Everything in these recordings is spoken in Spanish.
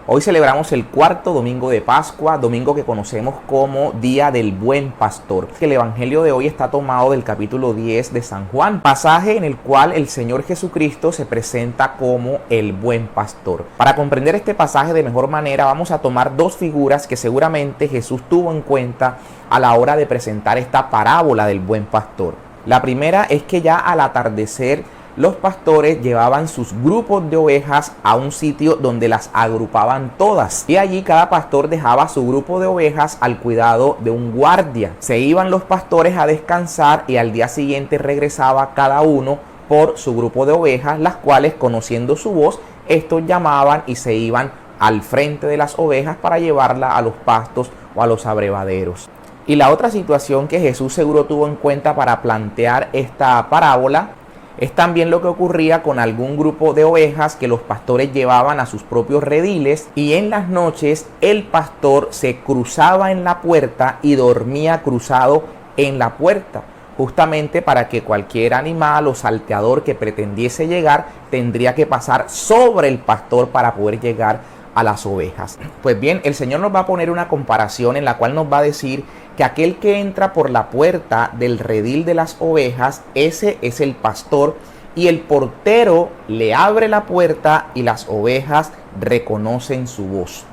Hoy celebramos el cuarto domingo de Pascua, domingo que conocemos como Día del Buen Pastor. El evangelio de hoy está tomado del capítulo 10 de San Juan, pasaje en el cual el Señor Jesucristo se presenta como el Buen Pastor. Para comprender este pasaje de mejor manera, vamos a tomar dos figuras que seguramente Jesús tuvo en cuenta a la hora de presentar esta parábola del Buen Pastor. La primera es que ya al atardecer, los pastores llevaban sus grupos de ovejas a un sitio donde las agrupaban todas. Y allí cada pastor dejaba su grupo de ovejas al cuidado de un guardia. Se iban los pastores a descansar y al día siguiente regresaba cada uno por su grupo de ovejas, las cuales, conociendo su voz, estos llamaban y se iban al frente de las ovejas para llevarla a los pastos o a los abrevaderos. Y la otra situación que Jesús seguro tuvo en cuenta para plantear esta parábola es también lo que ocurría con algún grupo de ovejas que los pastores llevaban a sus propios rediles, y en las noches el pastor se cruzaba en la puerta y dormía cruzado en la puerta, justamente para que cualquier animal o salteador que pretendiese llegar tendría que pasar sobre el pastor para poder llegar a las ovejas. Pues bien, el Señor nos va a poner una comparación en la cual nos va a decir que aquel que entra por la puerta del redil de las ovejas, ese es el pastor, y el portero le abre la puerta y las ovejas reconocen su voz.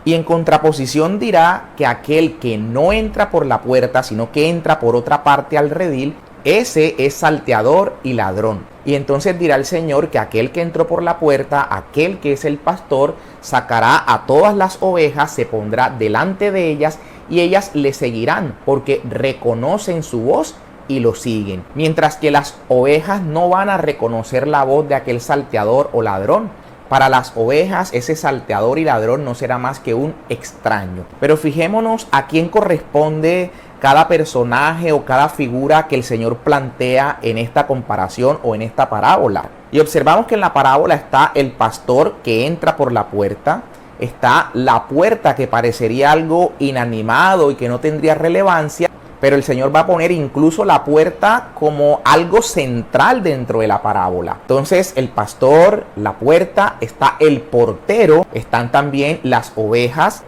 Y en contraposición dirá que aquel que no entra por la puerta, sino que entra por otra parte al redil, ese es salteador y ladrón. Y entonces dirá el Señor que aquel que entró por la puerta, aquel que es el pastor, sacará a todas las ovejas, se pondrá delante de ellas y ellas le seguirán porque reconocen su voz y lo siguen. Mientras que las ovejas no van a reconocer la voz de aquel salteador o ladrón. Para las ovejas ese salteador y ladrón no será más que un extraño. Pero fijémonos a quién corresponde cada personaje o cada figura que el Señor plantea en esta comparación o en esta parábola. Y observamos que en la parábola está el pastor que entra por la puerta, está la puerta que parecería algo inanimado y que no tendría relevancia, pero el Señor va a poner incluso la puerta como algo central dentro de la parábola. Entonces el pastor, la puerta, está el portero, están también las ovejas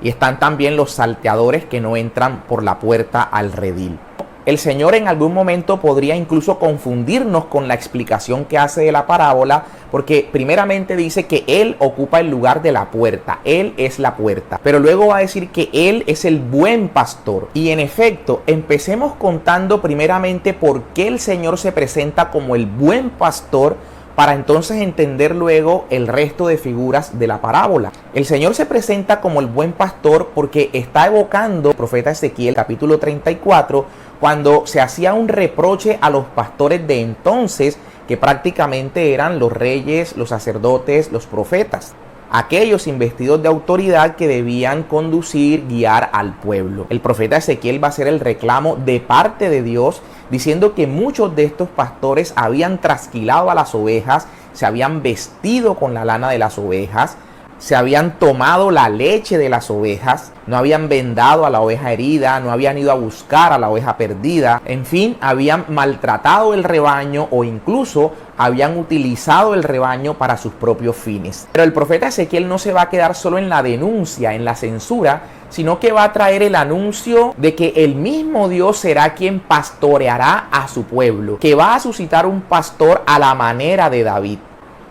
y están también los salteadores que no entran por la puerta al redil. El Señor en algún momento podría incluso confundirnos con la explicación que hace de la parábola, porque primeramente dice que Él ocupa el lugar de la puerta, Él es la puerta, pero luego va a decir que Él es el buen pastor. Y en efecto, empecemos contando primeramente por qué el Señor se presenta como el buen pastor, para entonces entender luego el resto de figuras de la parábola. El Señor se presenta como el buen pastor porque está evocando el profeta Ezequiel capítulo 34, cuando se hacía un reproche a los pastores de entonces, que prácticamente eran los reyes, los sacerdotes, los profetas, aquellos investidos de autoridad que debían conducir, guiar al pueblo. El profeta Ezequiel va a hacer el reclamo de parte de Dios, diciendo que muchos de estos pastores habían trasquilado a las ovejas, se habían vestido con la lana de las ovejas, se habían tomado la leche de las ovejas, no habían vendado a la oveja herida, no habían ido a buscar a la oveja perdida, en fin, habían maltratado el rebaño o incluso habían utilizado el rebaño para sus propios fines. Pero el profeta Ezequiel no se va a quedar solo en la denuncia, en la censura, sino que va a traer el anuncio de que el mismo Dios será quien pastoreará a su pueblo, que va a suscitar un pastor a la manera de David.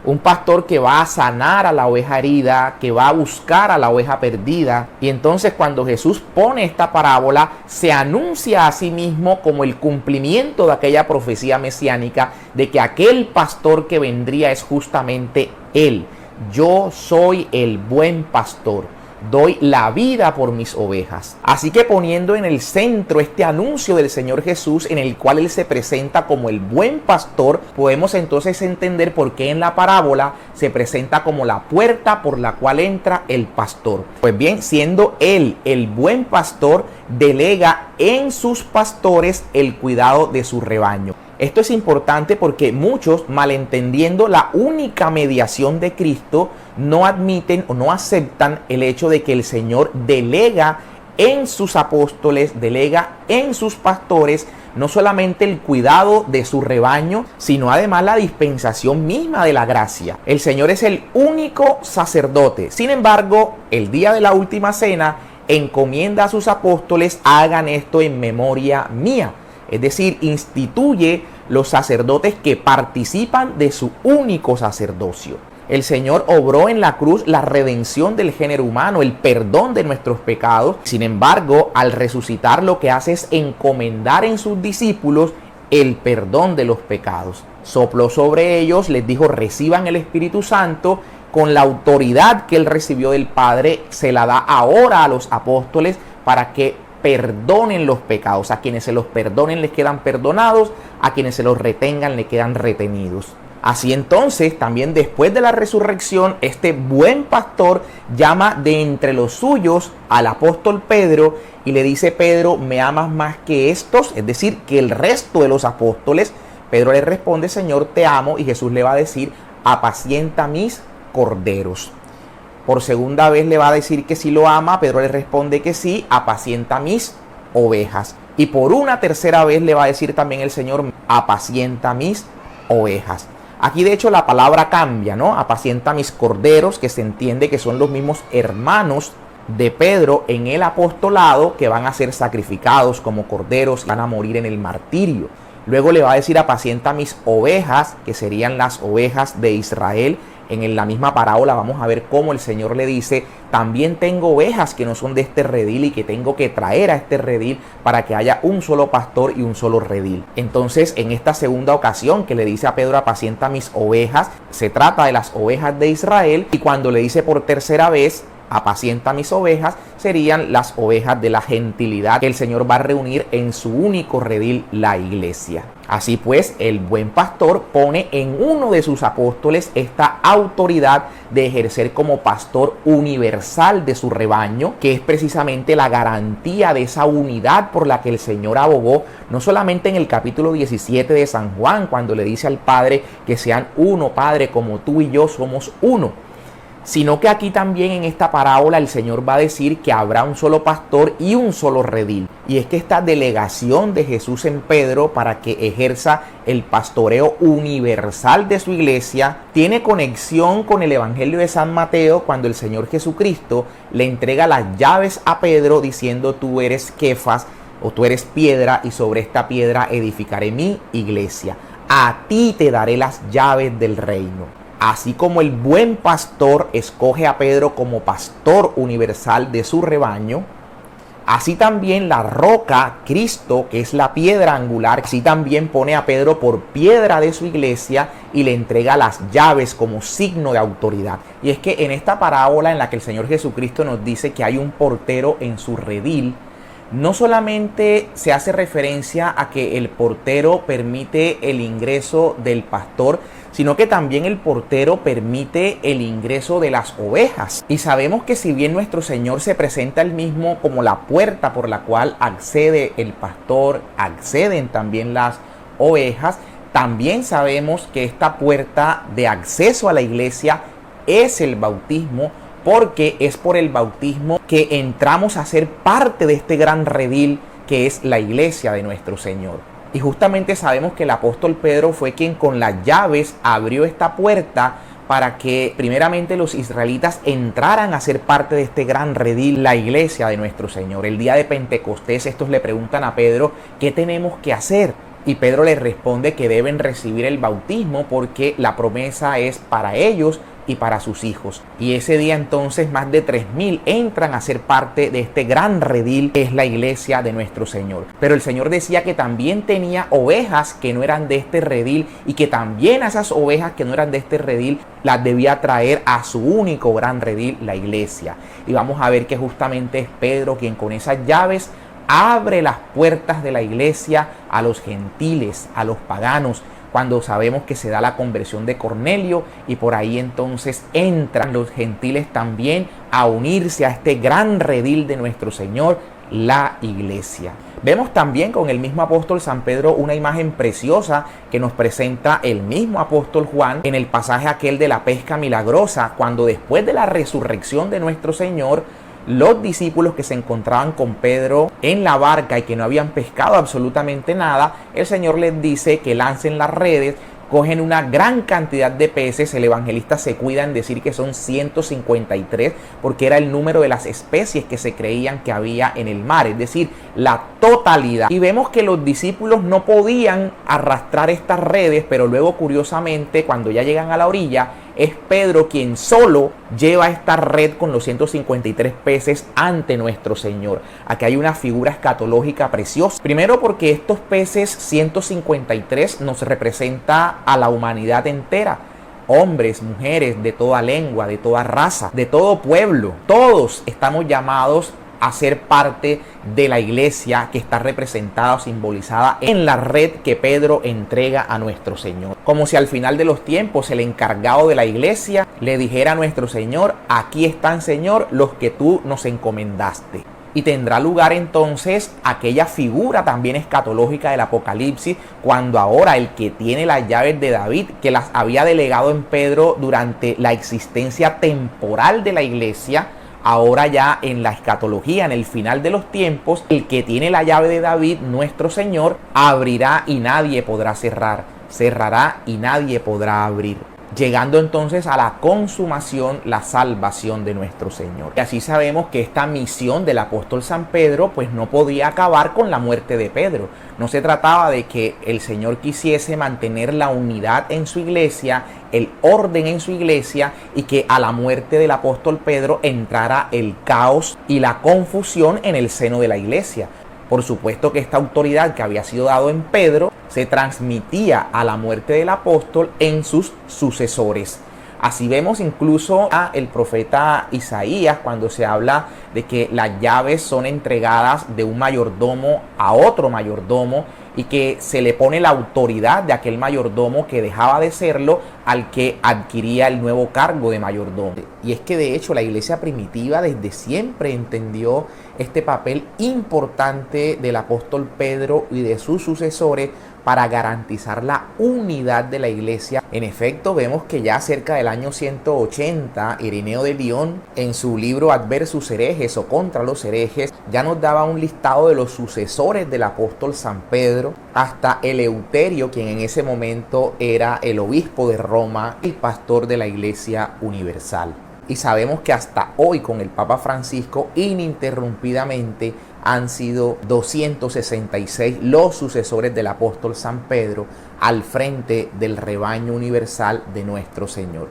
Un pastor que va a sanar a la oveja herida, que va a buscar a la oveja perdida. Y entonces cuando Jesús pone esta parábola, se anuncia a sí mismo como el cumplimiento de aquella profecía mesiánica de que aquel pastor que vendría es justamente Él. Yo soy el buen pastor. Doy la vida por mis ovejas. Así que poniendo en el centro este anuncio del Señor Jesús, en el cual Él se presenta como el buen pastor, podemos entonces entender por qué en la parábola se presenta como la puerta por la cual entra el pastor. Pues bien, siendo Él el buen pastor, delega en sus pastores el cuidado de su rebaño. Esto es importante porque muchos, malentendiendo la única mediación de Cristo, no admiten o no aceptan el hecho de que el Señor delega en sus apóstoles, delega en sus pastores, no solamente el cuidado de su rebaño, sino además la dispensación misma de la gracia. El Señor es el único sacerdote. Sin embargo, el día de la última cena, encomienda a sus apóstoles, hagan esto en memoria mía. Es decir, instituye los sacerdotes que participan de su único sacerdocio. El Señor obró en la cruz la redención del género humano, el perdón de nuestros pecados. Sin embargo, al resucitar lo que hace es encomendar en sus discípulos el perdón de los pecados. Sopló sobre ellos, les dijo, reciban el Espíritu Santo. Con la autoridad que él recibió del Padre, se la da ahora a los apóstoles para que perdonen los pecados. A quienes se los perdonen les quedan perdonados, a quienes se los retengan les quedan retenidos. Así entonces, también después de la resurrección, este buen pastor llama de entre los suyos al apóstol Pedro y le dice: Pedro, ¿me amas más que estos? Es decir, que el resto de los apóstoles. Pedro le responde: Señor, te amo. Y Jesús le va a decir: apacienta mis corderos. Por segunda vez le va a decir que sí lo ama. Pedro le responde que sí: apacienta mis ovejas. Y por una tercera vez le va a decir también el Señor: apacienta mis ovejas. Aquí de hecho la palabra cambia, ¿no? Apacienta mis corderos, que se entiende que son los mismos hermanos de Pedro en el apostolado, que van a ser sacrificados como corderos, van a morir en el martirio. Luego le va a decir: apacienta mis ovejas, que serían las ovejas de Israel. En la misma parábola vamos a ver cómo el Señor le dice: también tengo ovejas que no son de este redil y que tengo que traer a este redil para que haya un solo pastor y un solo redil. Entonces, en esta segunda ocasión que le dice a Pedro: apacienta mis ovejas, se trata de las ovejas de Israel. Y cuando le dice por tercera vez: apacienta mis ovejas, serían las ovejas de la gentilidad que el Señor va a reunir en su único redil, la iglesia. Así pues, el buen pastor pone en uno de sus apóstoles esta autoridad de ejercer como pastor universal de su rebaño, que es precisamente la garantía de esa unidad por la que el Señor abogó, no solamente en el capítulo 17 de San Juan, cuando le dice al Padre que sean uno, Padre, como tú y yo somos uno, sino que aquí también en esta parábola el Señor va a decir que habrá un solo pastor y un solo redil. Y es que esta delegación de Jesús en Pedro para que ejerza el pastoreo universal de su iglesia tiene conexión con el Evangelio de San Mateo, cuando el Señor Jesucristo le entrega las llaves a Pedro diciendo: tú eres Kefas, o tú eres piedra, y sobre esta piedra edificaré mi iglesia. A ti te daré las llaves del reino. Así como el buen pastor escoge a Pedro como pastor universal de su rebaño, así también la roca, Cristo, que es la piedra angular, así también pone a Pedro por piedra de su iglesia y le entrega las llaves como signo de autoridad. Y es que en esta parábola en la que el Señor Jesucristo nos dice que hay un portero en su redil, no solamente se hace referencia a que el portero permite el ingreso del pastor, sino que también el portero permite el ingreso de las ovejas. Y sabemos que si bien nuestro Señor se presenta él mismo como la puerta por la cual accede el pastor, acceden también las ovejas, también sabemos que esta puerta de acceso a la iglesia es el bautismo, porque es por el bautismo que entramos a ser parte de este gran redil que es la iglesia de nuestro Señor. Y justamente sabemos que el apóstol Pedro fue quien con las llaves abrió esta puerta para que primeramente los israelitas entraran a ser parte de este gran redil, la iglesia de nuestro Señor. El día de Pentecostés estos le preguntan a Pedro: ¿qué tenemos que hacer? Y Pedro les responde que deben recibir el bautismo porque la promesa es para ellos y para sus hijos. Y ese día entonces más de 3,000 entran a ser parte de este gran redil que es la iglesia de nuestro Señor. Pero el Señor decía que también tenía ovejas que no eran de este redil y que también a esas ovejas que no eran de este redil las debía traer a su único gran redil, la iglesia. Y vamos a ver que justamente es Pedro quien con esas llaves abre las puertas de la iglesia a los gentiles, a los paganos, cuando sabemos que se da la conversión de Cornelio y por ahí entonces entran los gentiles también a unirse a este gran redil de nuestro Señor, la iglesia. Vemos también con el mismo apóstol San Pedro una imagen preciosa que nos presenta el mismo apóstol Juan en el pasaje aquel de la pesca milagrosa, cuando después de la resurrección de nuestro Señor, los discípulos que se encontraban con Pedro en la barca y que no habían pescado absolutamente nada, el Señor les dice que lancen las redes. Cogen una gran cantidad de peces. El evangelista se cuida en decir que son 153 porque era el número de las especies que se creían que había en el mar, es decir, la totalidad. Y vemos que los discípulos no podían arrastrar estas redes, pero luego curiosamente cuando ya llegan a la orilla es Pedro quien solo lleva esta red con los 153 peces ante nuestro Señor. Aquí hay una figura escatológica preciosa. Primero porque estos peces 153 nos representa a la humanidad entera. Hombres, mujeres, de toda lengua, de toda raza, de todo pueblo. Todos estamos llamados a ser parte de la iglesia que está representada o simbolizada en la red que Pedro entrega a nuestro Señor. Como si al final de los tiempos el encargado de la iglesia le dijera a nuestro Señor: aquí están, Señor, los que tú nos encomendaste. Y tendrá lugar entonces aquella figura también escatológica del Apocalipsis, cuando ahora el que tiene las llaves de David, que las había delegado en Pedro durante la existencia temporal de la iglesia, ahora ya en la escatología, en el final de los tiempos, el que tiene la llave de David, nuestro Señor, abrirá y nadie podrá cerrar, cerrará y nadie podrá abrir, llegando entonces a la consumación, la salvación de nuestro Señor. Y así sabemos que esta misión del apóstol San Pedro pues no podía acabar con la muerte de Pedro. No se trataba de que el Señor quisiese mantener la unidad en su iglesia, el orden en su iglesia, y que a la muerte del apóstol Pedro entrara el caos y la confusión en el seno de la iglesia. Por supuesto que esta autoridad que había sido dado en Pedro se transmitía a la muerte del apóstol en sus sucesores. Así vemos incluso a el profeta Isaías cuando se habla de que las llaves son entregadas de un mayordomo a otro mayordomo y que se le pone la autoridad de aquel mayordomo que dejaba de serlo al que adquiría el nuevo cargo de mayordomo. Y es que de hecho la iglesia primitiva desde siempre entendió este papel importante del apóstol Pedro y de sus sucesores para garantizar la unidad de la iglesia. En efecto, vemos que ya cerca del año 180, Ireneo de Lyon, en su libro Adversus Herejes o Contra los Herejes, ya nos daba un listado de los sucesores del apóstol San Pedro, hasta Eleuterio, quien en ese momento era el obispo de Roma, el pastor de la Iglesia Universal. Y sabemos que hasta hoy con el Papa Francisco ininterrumpidamente han sido 266 los sucesores del apóstol San Pedro al frente del rebaño universal de nuestro Señor.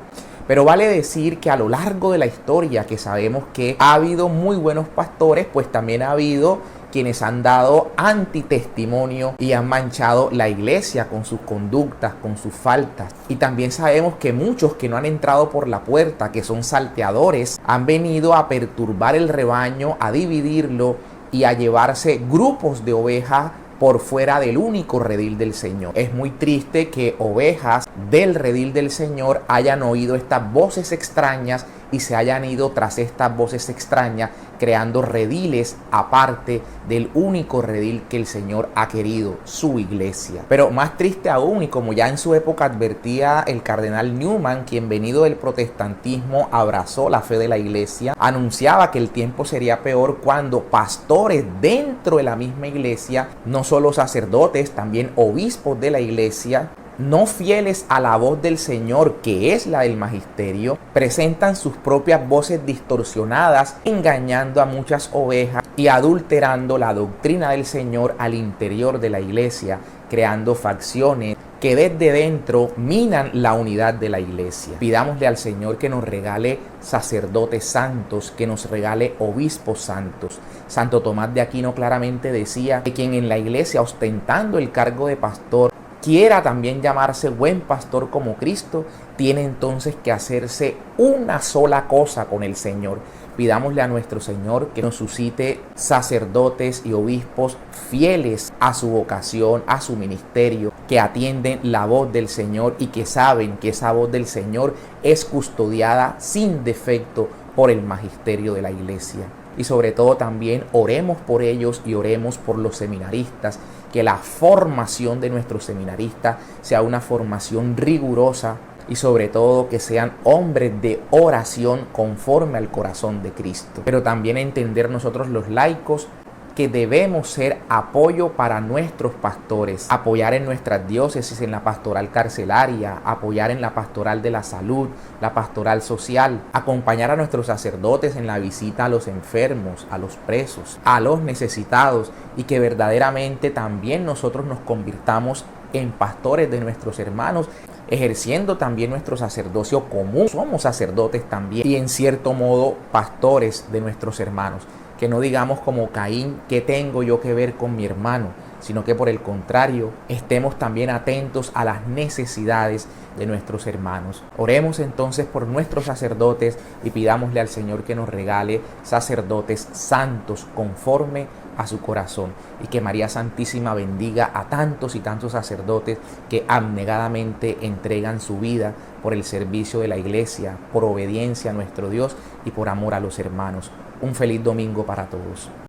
Pero vale decir que a lo largo de la historia, que sabemos que ha habido muy buenos pastores, pues también ha habido quienes han dado antitestimonio y han manchado la iglesia con sus conductas, con sus faltas. Y también sabemos que muchos que no han entrado por la puerta, que son salteadores, han venido a perturbar el rebaño, a dividirlo y a llevarse grupos de ovejas por fuera del único redil del Señor. Es muy triste que ovejas del redil del Señor hayan oído estas voces extrañas y se hayan ido tras estas voces extrañas, creando rediles aparte del único redil que el Señor ha querido, su iglesia. Pero más triste aún, y como ya en su época advertía el cardenal Newman, quien venido del protestantismo abrazó la fe de la iglesia, anunciaba que el tiempo sería peor cuando pastores dentro de la misma iglesia, no solo sacerdotes, también obispos de la iglesia, no fieles a la voz del Señor, que es la del magisterio, presentan sus propias voces distorsionadas, engañando a muchas ovejas y adulterando la doctrina del Señor al interior de la iglesia, creando facciones que desde dentro minan la unidad de la iglesia. Pidámosle al Señor que nos regale sacerdotes santos, que nos regale obispos santos. Santo Tomás de Aquino claramente decía que quien en la iglesia, ostentando el cargo de pastor, quiera también llamarse buen pastor como Cristo, tiene entonces que hacerse una sola cosa con el Señor. Pidámosle a nuestro Señor que nos suscite sacerdotes y obispos fieles a su vocación, a su ministerio, que atienden la voz del Señor y que saben que esa voz del Señor es custodiada sin defecto por el magisterio de la iglesia. Y sobre todo también oremos por ellos y oremos por los seminaristas, que la formación de nuestros seminaristas sea una formación rigurosa, y sobre todo que sean hombres de oración conforme al corazón de Cristo. Pero también entender nosotros los laicos que debemos ser apoyo para nuestros pastores, apoyar en nuestras diócesis, en la pastoral carcelaria, apoyar en la pastoral de la salud, la pastoral social, acompañar a nuestros sacerdotes en la visita a los enfermos, a los presos, a los necesitados, y que verdaderamente también nosotros nos convirtamos en pastores de nuestros hermanos, ejerciendo también nuestro sacerdocio común. Somos sacerdotes también y en cierto modo pastores de nuestros hermanos. Que no digamos como Caín, ¿qué tengo yo que ver con mi hermano? Sino que por el contrario, estemos también atentos a las necesidades de nuestros hermanos. Oremos entonces por nuestros sacerdotes y pidámosle al Señor que nos regale sacerdotes santos conforme a su corazón, y que María Santísima bendiga a tantos y tantos sacerdotes que abnegadamente entregan su vida por el servicio de la Iglesia, por obediencia a nuestro Dios y por amor a los hermanos. Un feliz domingo para todos.